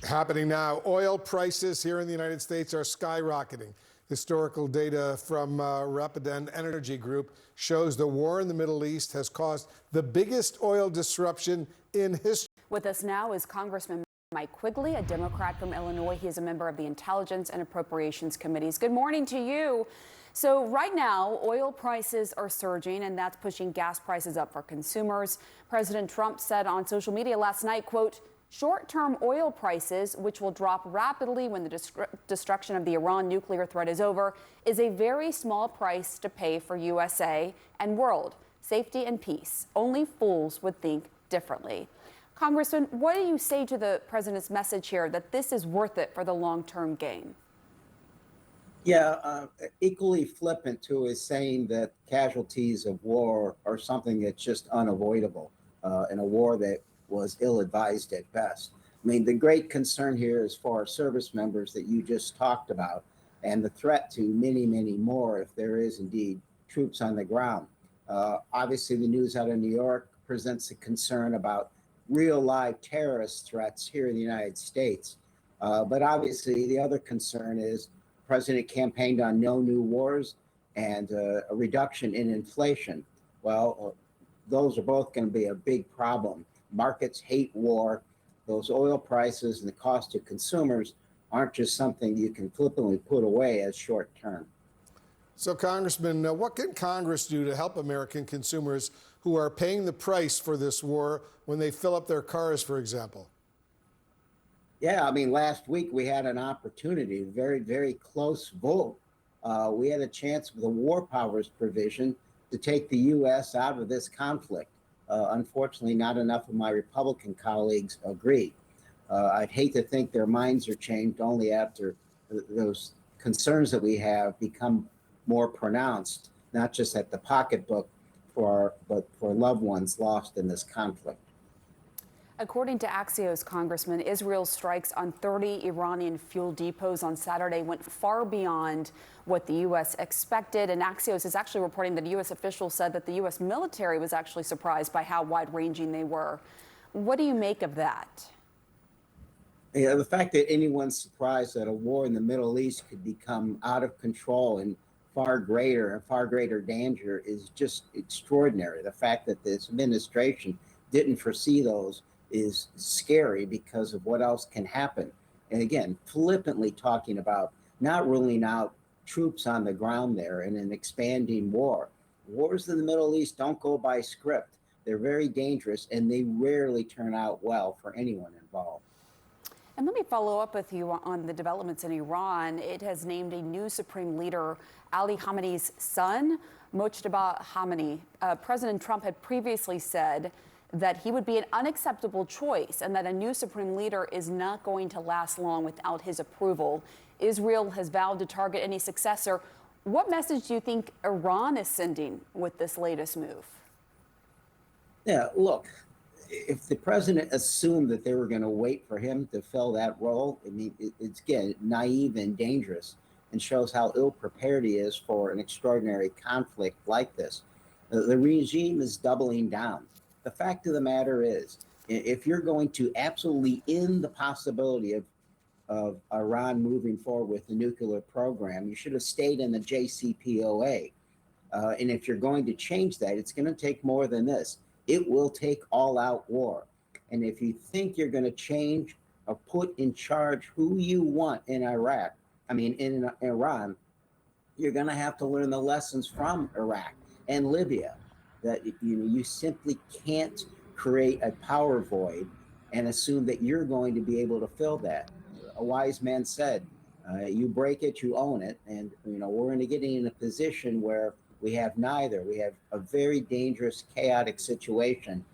Happening now. Oil prices here in the United States are skyrocketing. Historical data from Rapidan Energy Group shows the war in the Middle East has caused the biggest oil disruption in history. With us now is Congressman Quigley, a Democrat from Illinois. He is a member of the Intelligence and Appropriations Committees. Good morning to you. So right now, oil prices are surging, and that's pushing gas prices up for consumers. President Trump said on social media last night, quote, "Short-term oil prices, which will drop rapidly when the destruction of the Iran nuclear threat is over, is a very small price to pay for USA and world safety and peace. Only fools would think differently." Congressman, what do you say to the president's message here that this is worth it for the long-term gain? Yeah, equally flippant to is saying that casualties of war are something that's just unavoidable in a war that was ill-advised at best. I mean, the great concern here is for our service members that you just talked about and the threat to many, many more if there is indeed troops on the ground. Obviously, the news out of New York presents a concern about real live terrorist threats here in the United States. But obviously, the other concern is the president campaigned on no new wars and a reduction in inflation. Well, those are both going to be a big problem. Markets hate war. Those oil prices and the cost to consumers aren't just something you can flippantly put away as short term. So, Congressman, what can Congress do to help American consumers who are paying the price for this war when they fill up their cars, for example? Yeah, I mean, last week we had an opportunity, a very, very close vote. We had a chance with the war powers provision to take the U.S. out of this conflict. Unfortunately, not enough of my Republican colleagues agree. I'd hate to think their minds are changed only after those concerns that we have become more pronounced, not just at the pocketbook, but for loved ones lost in this conflict. According to Axios, Congressman, Israel's strikes on 30 Iranian fuel depots on Saturday went far beyond what the U.S. expected. And Axios is actually reporting that U.S. officials said that the U.S. military was actually surprised by how wide-ranging they were. What do you make of that? Yeah, the fact that anyone's surprised that a war in the Middle East could become out of control and far greater danger is just extraordinary. The fact that this administration didn't foresee those is scary because of what else can happen. And again, flippantly talking about not ruling out troops on the ground there in an expanding war. Wars in the Middle East don't go by script. They're very dangerous and they rarely turn out well for anyone involved. And let me follow up with you on the developments in Iran. It has named a new supreme leader, Ali Khamenei's son, Mojtaba Khamenei. President Trump had previously said that he would be an unacceptable choice and that a new supreme leader is not going to last long without his approval. Israel has vowed to target any successor. What message do you think Iran is sending with this latest move? Yeah, look, if the president assumed that they were going to wait for him to fill that role, I mean, it's again naive and dangerous and shows how ill prepared he is for an extraordinary conflict like this. The regime is doubling down. The fact of the matter is, if you're going to absolutely end the possibility of Iran moving forward with the nuclear program, you should have stayed in the JCPOA. And if you're going to change that, it's going to take more than this. It will take all-out war. And if you think you're going to change or put in charge who you want in in Iran, you're going to have to learn the lessons from Iraq and Libya. That you simply can't create a power void and assume that you're going to be able to fill that. A wise man said, "You break it, you own it." And we're going to get in a position where we have neither. We have a very dangerous, chaotic situation,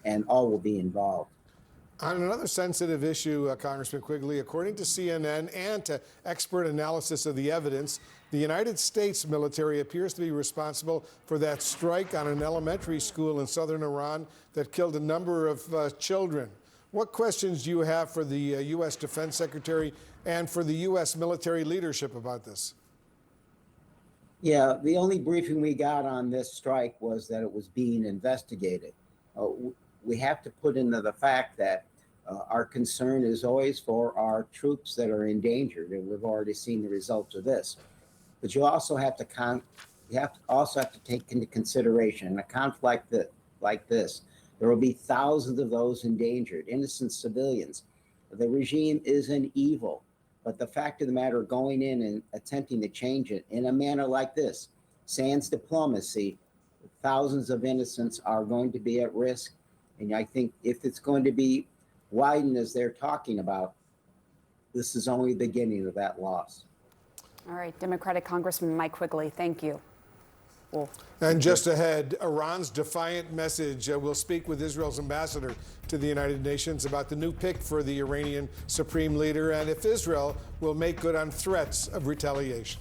and all will be involved. On another sensitive issue, Congressman Quigley, according to CNN and to expert analysis of the evidence, the United States military appears to be responsible for that strike on an elementary school in southern Iran that killed a number of children. What questions do you have for the U.S. Defense Secretary and for the U.S. military leadership about this? Yeah, the only briefing we got on this strike was that it was being investigated. We have to put into the fact that Our concern is always for our troops that are endangered, and we've already seen the results of this. But you also have to take into consideration in a conflict like this, there will be thousands of those endangered, innocent civilians. The regime isn't evil, but the fact of the matter, going in and attempting to change it in a manner like this, sans diplomacy, thousands of innocents are going to be at risk. And I think if it's going to be widened as they're talking about, this is only the beginning of that loss. All right, Democratic Congressman Mike Quigley, thank you. And just ahead, Iran's defiant message. We'll speak with Israel's ambassador to the United Nations about the new pick for the Iranian supreme leader and if Israel will make good on threats of retaliation.